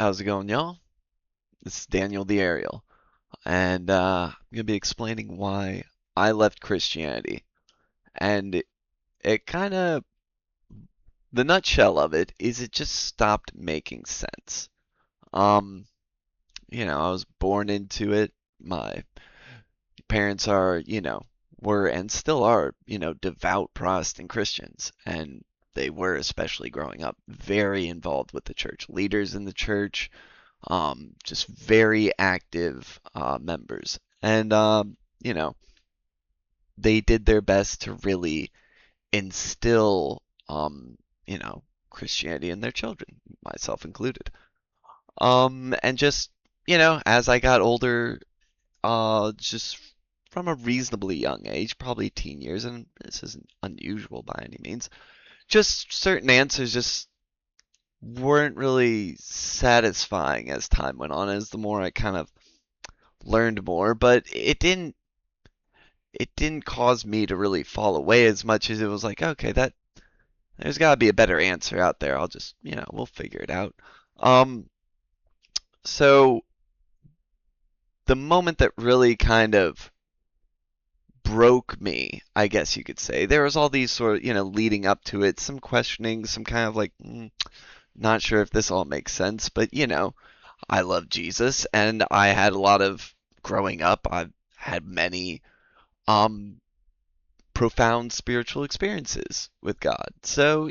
How's it going, y'all? This is Daniel the Ariel, and I'm gonna be explaining why I left Christianity. And it kind of, the nutshell of it is it just stopped making sense. Um, I was born into it. My parents are, were and still are, devout Protestant Christians, and they were, especially growing up, very involved with the church, leaders in the church, just very active members. And, they did their best to really instill, Christianity in their children, myself included. And just, as I got older, just from a reasonably young age, probably teen years, and this isn't unusual by any means, just certain answers just weren't really satisfying as time went on, as the more I kind of learned more, but it didn't cause me to really fall away as much as it was like, okay, that there's got to be a better answer out there. I'll just, we'll figure it out. Um, so the moment that really kind of broke me, I guess you could say, there was all these sort of, leading up to it, some questioning, some kind of like, not sure if this all makes sense, but I love Jesus, and I had a lot of growing up. I've had many um profound spiritual experiences with God. So,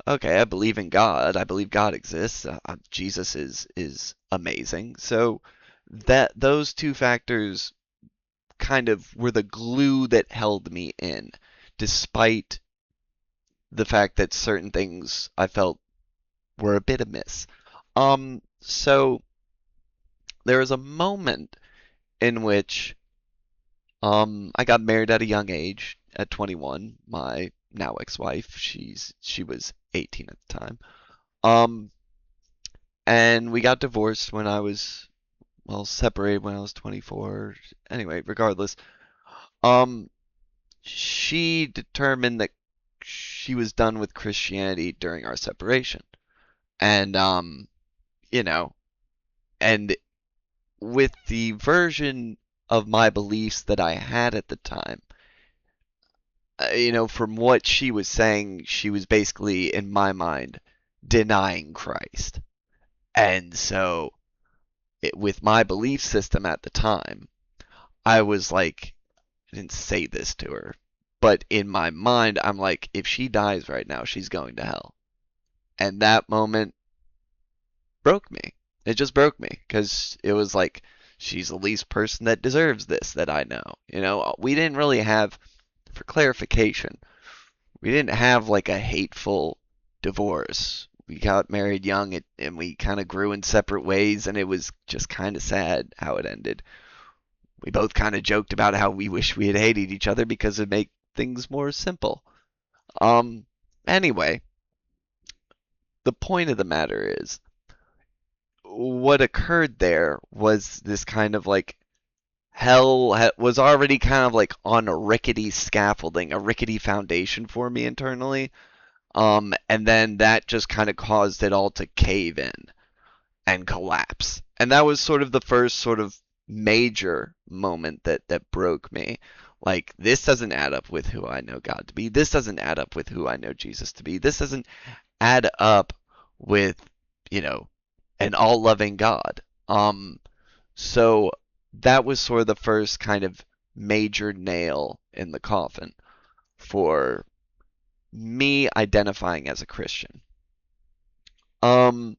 okay, I believe in God. I believe God exists. Jesus is amazing. So that those two factors kind of were the glue that held me in, despite the fact that certain things I felt were a bit amiss. So there was a moment in which I got married at a young age, at 21. My now ex-wife, she was 18 at the time. Um, and we got divorced when I was, well, separated when I was 24. Anyway, regardless, um, she determined that she was done with Christianity during our separation. And you know, and with the version of my beliefs that I had at the time, from what she was saying, she was basically, in my mind, denying Christ. And so, with my belief system at the time, I was like, I didn't say this to her, but in my mind, I'm like, if she dies right now, she's going to hell. And that moment broke me. It just broke me because it was like, she's the least person that deserves this that I know. We didn't really have, for clarification, we didn't have like a hateful divorce. We got married young and we kind of grew in separate ways, and it was just kind of sad how it ended. We both kind of joked about how we wish we had hated each other because it made things more simple. Um, anyway, the point of the matter is, what occurred there was this kind of like hell was already kind of like on a rickety scaffolding, a rickety foundation for me internally. And then that just kind of caused it all to cave in and collapse. And that was sort of the first sort of major moment that broke me. Like, this doesn't add up with who I know God to be. This doesn't add up with who I know Jesus to be. This doesn't add up with, you know, an all-loving God. So that was sort of the first kind of major nail in the coffin for me identifying as a Christian. Um,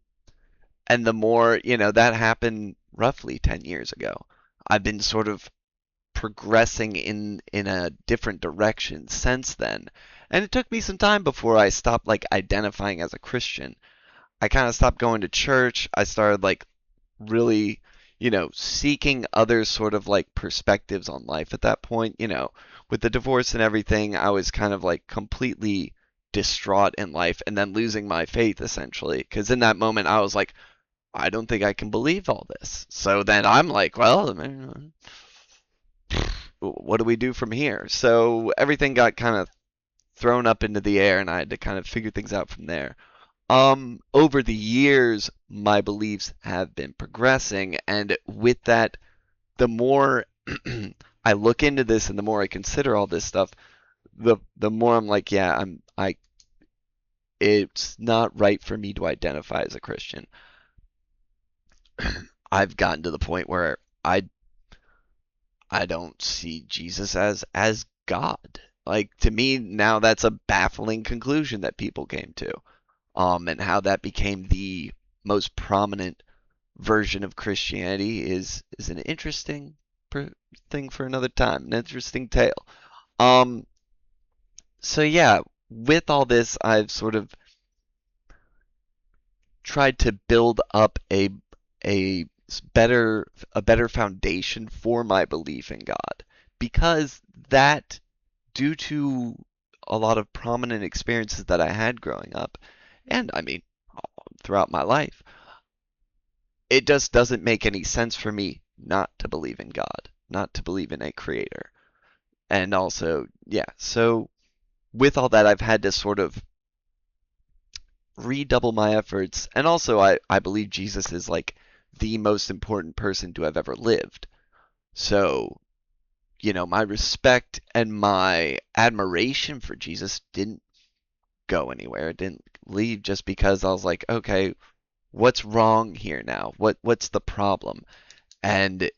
and the more, that happened roughly 10 years ago. I've been sort of progressing in a different direction since then. And it took me some time before I stopped like identifying as a Christian. I kind of stopped going to church. I started like really, seeking other sort of like perspectives on life at that point. With the divorce and everything, I was kind of like completely distraught in life and then losing my faith essentially. Because in that moment, I was like, I don't think I can believe all this. So then I'm like, well, what do we do from here? So everything got kind of thrown up into the air, and I had to kind of figure things out from there. Over the years, my beliefs have been progressing, and with that, the more I look into this and the more I consider all this stuff, the more I'm like, yeah, it's not right for me to identify as a Christian. I've gotten to the point where I don't see Jesus as God. Like to me now that's a baffling conclusion that people came to. And how that became the most prominent version of Christianity is an interesting thing for another time, an interesting tale. Um, so yeah, with all this, I've sort of tried to build up a better foundation for my belief in God because that due to a lot of prominent experiences that I had growing up and I mean throughout my life, it just doesn't make any sense for me not to believe in God, not to believe in a creator. And also, yeah, so with all that I've had to sort of redouble my efforts. And also, I believe Jesus is like the most important person to have ever lived. So, my respect and my admiration for Jesus didn't go anywhere. It didn't leave just because I was like, okay, what's wrong here now? What's the problem? And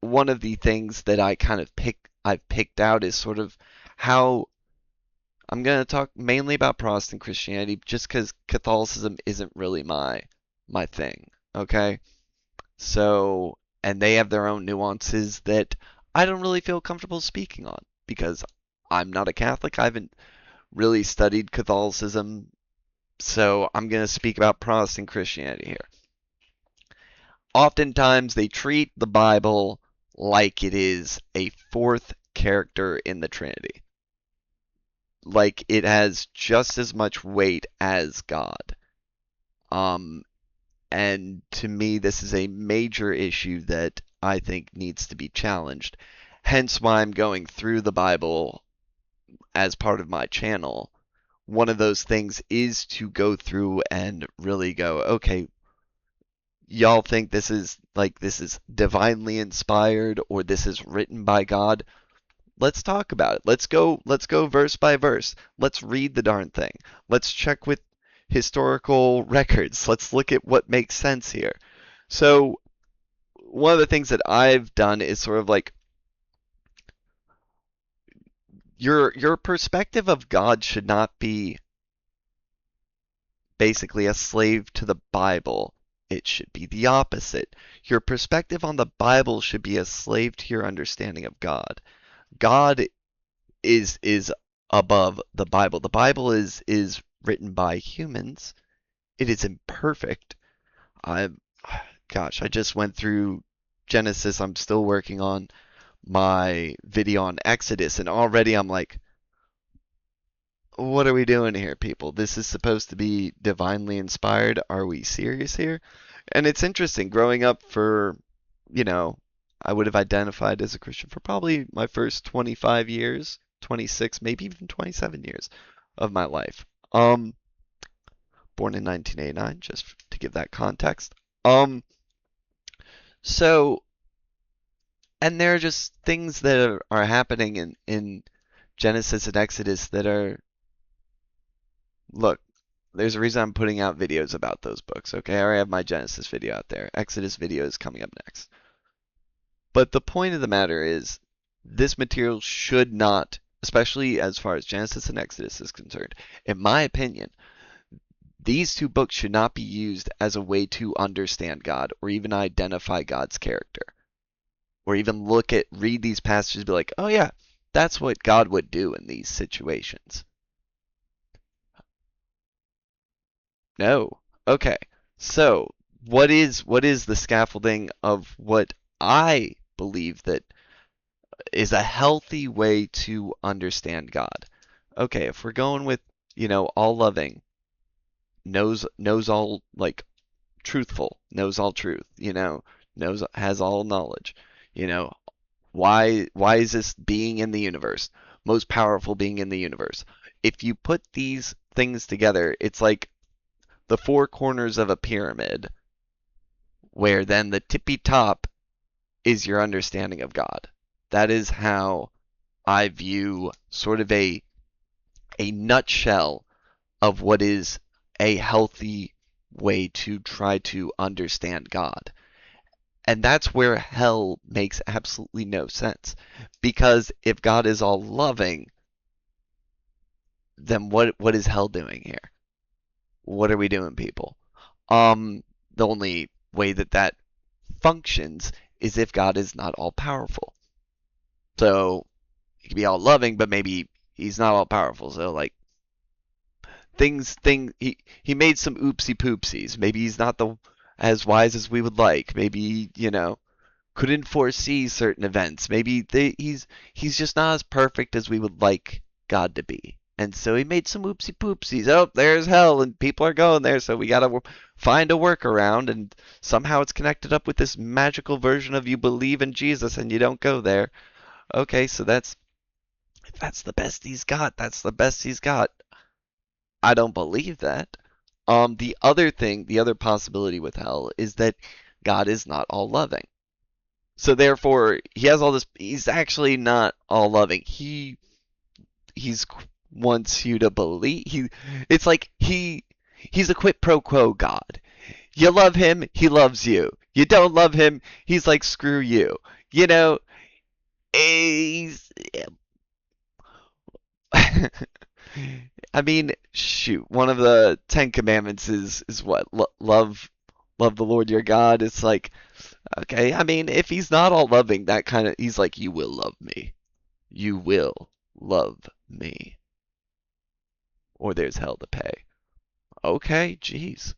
one of the things that I've picked out is sort of how I'm going to talk mainly about Protestant Christianity just because Catholicism isn't really my thing. Okay? So, and they have their own nuances that I don't really feel comfortable speaking on because I'm not a Catholic. I haven't really studied Catholicism, so I'm going to speak about Protestant Christianity here. Oftentimes, they treat the Bible like it is a fourth character in the Trinity, like it has just as much weight as God. Um, and to me, this is a major issue that I think needs to be challenged. Hence why I'm going through the Bible as part of my channel. One of those things is to go through and really go, okay, y'all think this is divinely inspired or this is written by God? Let's talk about it. Let's go verse by verse. Let's read the darn thing. Let's check with historical records. Let's look at what makes sense here. So, one of the things that I've done is sort of like your perspective of God should not be basically a slave to the Bible. It should be the opposite. Your perspective on the Bible should be a slave to your understanding of God. God is above the Bible. The Bible is written by humans. It is imperfect. I Gosh, I just went through Genesis. I'm still working on my video on Exodus and already I'm like, what are we doing here, people? This is supposed to be divinely inspired. Are we serious here? And it's interesting growing up for, you know, I would have identified as a Christian for probably my first 25 years, 26, maybe even 27 years of my life. Born in 1989, just to give that context. Um, so, and there are just things that are happening in Genesis and Exodus that are, look, there's a reason I'm putting out videos about those books, okay? I already have my Genesis video out there. Exodus video is coming up next. But the point of the matter is, this material should not, especially as far as Genesis and Exodus is concerned, in my opinion, these two books should not be used as a way to understand God or even identify God's character. Or even read these passages and be like, oh yeah, that's what God would do in these situations. No. Okay. So, what is the scaffolding of what I believe that is a healthy way to understand God? Okay, if we're going with, all loving, knows all like truthful, knows all truth, knows has all knowledge, you know, why is this being in the universe, most powerful being in the universe? If you put these things together, it's like the four corners of a pyramid, where then the tippy top is your understanding of God. That is how I view sort of a nutshell of what is a healthy way to try to understand God. And that's where hell makes absolutely no sense. Because if God is all loving, then what is hell doing here? What are we doing, people? The only way that that functions is if God is not all powerful. So he can be all loving, but maybe he's not all powerful. So like he made some oopsie poopsies. Maybe he's not the as wise as we would like. Maybe, couldn't foresee certain events. Maybe he's just not as perfect as we would like God to be. And so he made some oopsie poopsies. Oh, there's hell, and people are going there, so we gotta find a workaround. And somehow it's connected up with this magical version of you believe in Jesus and you don't go there. Okay, so that's the best he's got. That's the best he's got. I don't believe that. The other possibility with hell is that God is not all loving. So therefore, he has all this. He's actually not all loving. He's wants you to believe. It's like he's a quid pro quo God. You love him, he loves you. You don't love him, he's like screw you. You know, he's. I mean, shoot. One of the Ten Commandments is what love the Lord your God. It's like, okay. I mean, if he's not all loving, that kind of he's like, you will love me. You will love me, or there's hell to pay. Okay, jeez,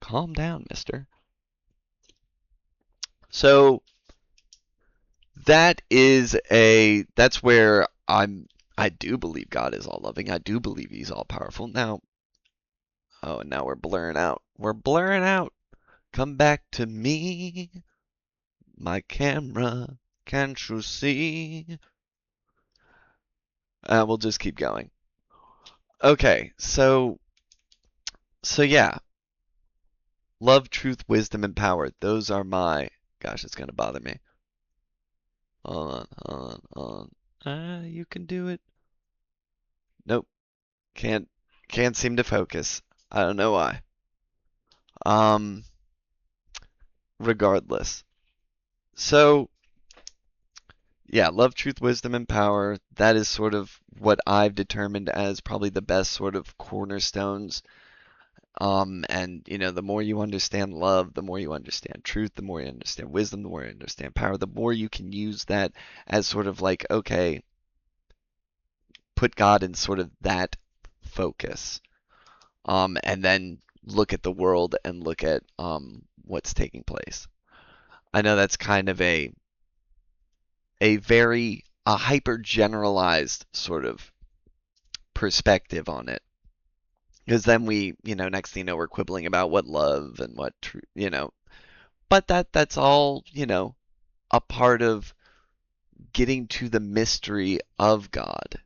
calm down, Mister. So that's where I do believe God is all loving. I do believe he's all powerful. Now, oh, and now we're blurring out. We're blurring out. Come back to me, my camera. Can't you see? We'll just keep going. Okay, so yeah, love, truth, wisdom, and power. Those are my. Gosh, it's gonna bother me. Hold on, hold on, hold on. You can do it. Nope, can't seem to focus. I don't know why. Um, regardless. So, yeah, love, truth, wisdom, and power. That is sort of what I've determined as probably the best sort of cornerstones. And the more you understand love, the more you understand truth, the more you understand wisdom, the more you understand power, the more you can use that as sort of like, okay, put God in sort of that focus. And then look at the world and look at what's taking place. I know that's kind of a hyper generalized sort of perspective on it. Because then next thing you know, we're quibbling about what love and what but that's all, a part of getting to the mystery of God.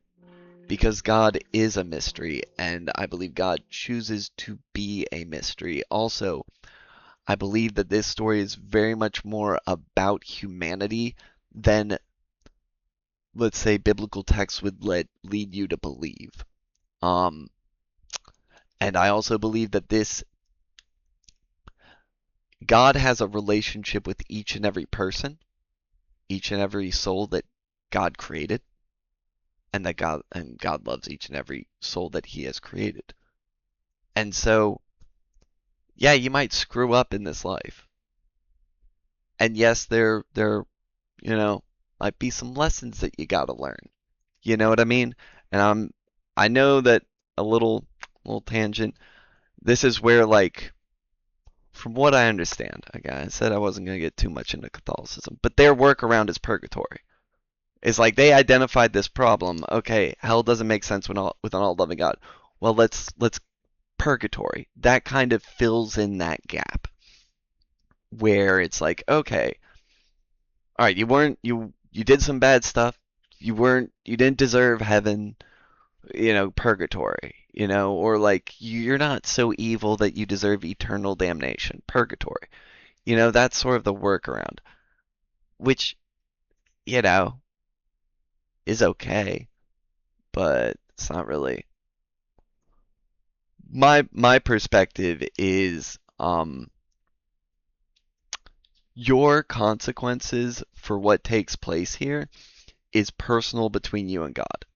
Because God is a mystery, and I believe God chooses to be a mystery. Also, I believe that this story is very much more about humanity than, let's say, biblical texts would lead you to believe. And I also believe that God has a relationship with each and every person, each and every soul that God created, and that God loves each and every soul that he has created. And so, yeah, you might screw up in this life. And yes, there might be some lessons that you got to learn. You know what I mean? And I know that a little tangent. This is where, like, from what I understand, again, I said I wasn't going to get too much into Catholicism, but their workaround is purgatory. It's like they identified this problem. Okay, hell doesn't make sense with an all-loving God. Well, let's purgatory. That kind of fills in that gap where it's like, okay, all right, you did some bad stuff. You didn't deserve heaven, purgatory, or like you're not so evil that you deserve eternal damnation, purgatory. That's sort of the workaround, which, you know, is okay, but it's not really. My perspective is your consequences for what takes place here is personal between you and God.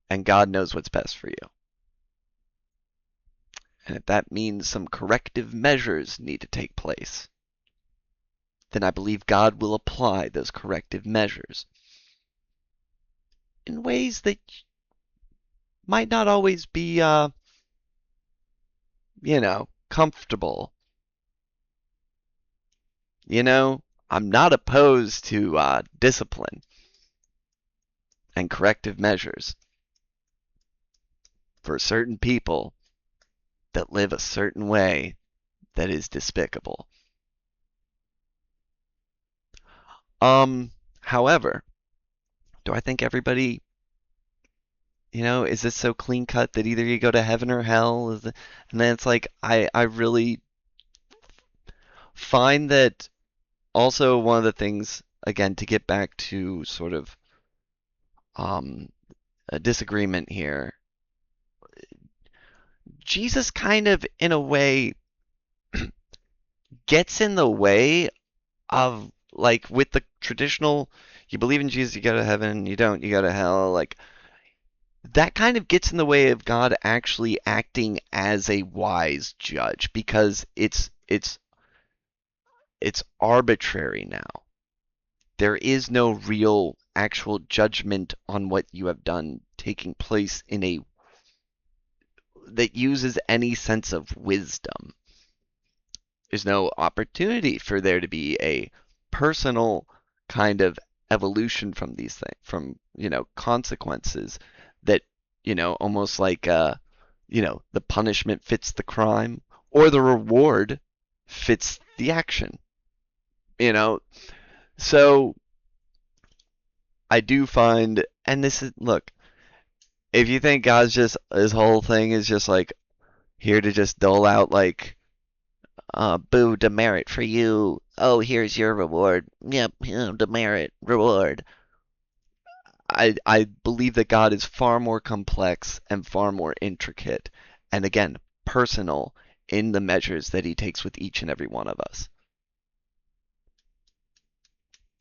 And God knows what's best for you. And if that means some corrective measures need to take place, then I believe God will apply those corrective measures in ways that might not always be, comfortable. I'm not opposed to discipline and corrective measures for certain people that live a certain way that is despicable. However, do I think everybody, is this so clean cut that either you go to heaven or hell? And then it's like, I really find that also one of the things, again, to get back to sort of a disagreement here, Jesus kind of, in a way, gets in the way of, like, with the traditional, you believe in Jesus, you go to heaven, you don't, you go to hell, like, that kind of gets in the way of God actually acting as a wise judge because it's arbitrary now. There is no real actual judgment on what you have done taking place in a that uses any sense of wisdom. There's no opportunity for there to be a personal kind of evolution from these things, from, consequences that, almost like, the punishment fits the crime or the reward fits the action, you know? So I do find, and this is, look, if you think God's just, his whole thing is just like here to just dole out like, boo, demerit for you. Oh, here's your reward. Yep, demerit, reward. I believe that God is far more complex and far more intricate, and again, personal in the measures that he takes with each and every one of us.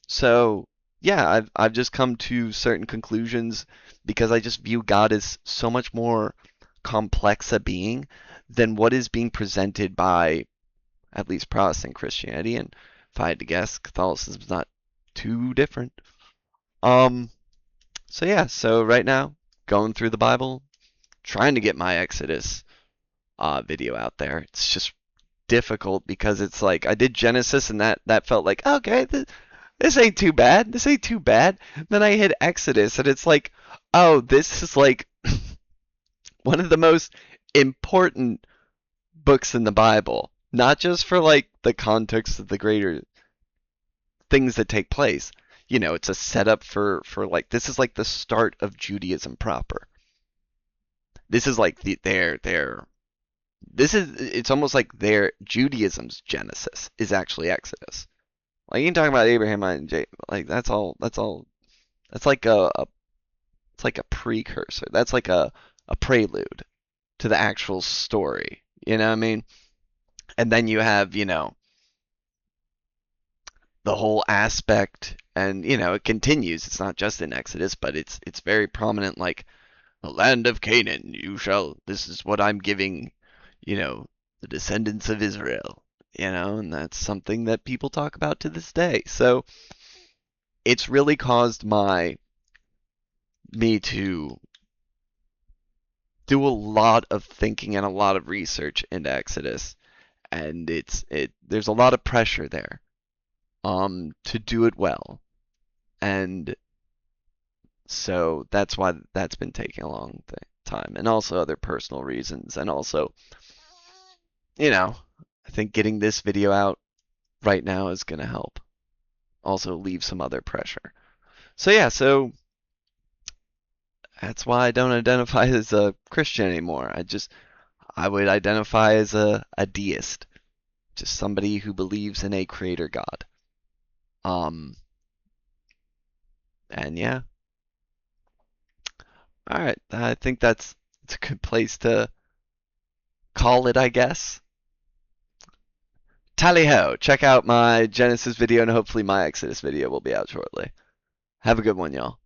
So, yeah, I've just come to certain conclusions because I just view God as so much more complex a being than what is being presented by at least Protestant Christianity, and if I had to guess, Catholicism's not too different. Um, so yeah, so right now, going through the Bible, trying to get my Exodus video out there. It's just difficult because it's like I did Genesis and that felt like okay, this ain't too bad. This ain't too bad. Then I hit Exodus and it's like, oh, this is like one of the most important books in the Bible. Not just for like the context of the greater things that take place. It's a setup for like this is like the start of Judaism proper. This is like their this is it's almost like their Judaism's genesis is actually Exodus. Like you can talk about Abraham and like that's like a it's like a precursor. That's like a prelude to the actual story. You know what I mean? And then you have, the whole aspect and it continues. It's not just in Exodus, but it's very prominent like the land of Canaan, this is what I'm giving, the descendants of Israel, and that's something that people talk about to this day. So it's really caused me to do a lot of thinking and a lot of research into Exodus, and there's a lot of pressure there to do it well. And so that's why that's been taking a long time, and also other personal reasons, and also, I think getting this video out right now is going to help. Also leave some other pressure. So yeah, so That's why I don't identify as a Christian anymore. I would identify as a deist, just somebody who believes in a creator God. Um, and yeah, all right. I think it's a good place to call it, I guess. Tally ho! Check out my Genesis video, and hopefully my Exodus video will be out shortly. Have a good one, y'all.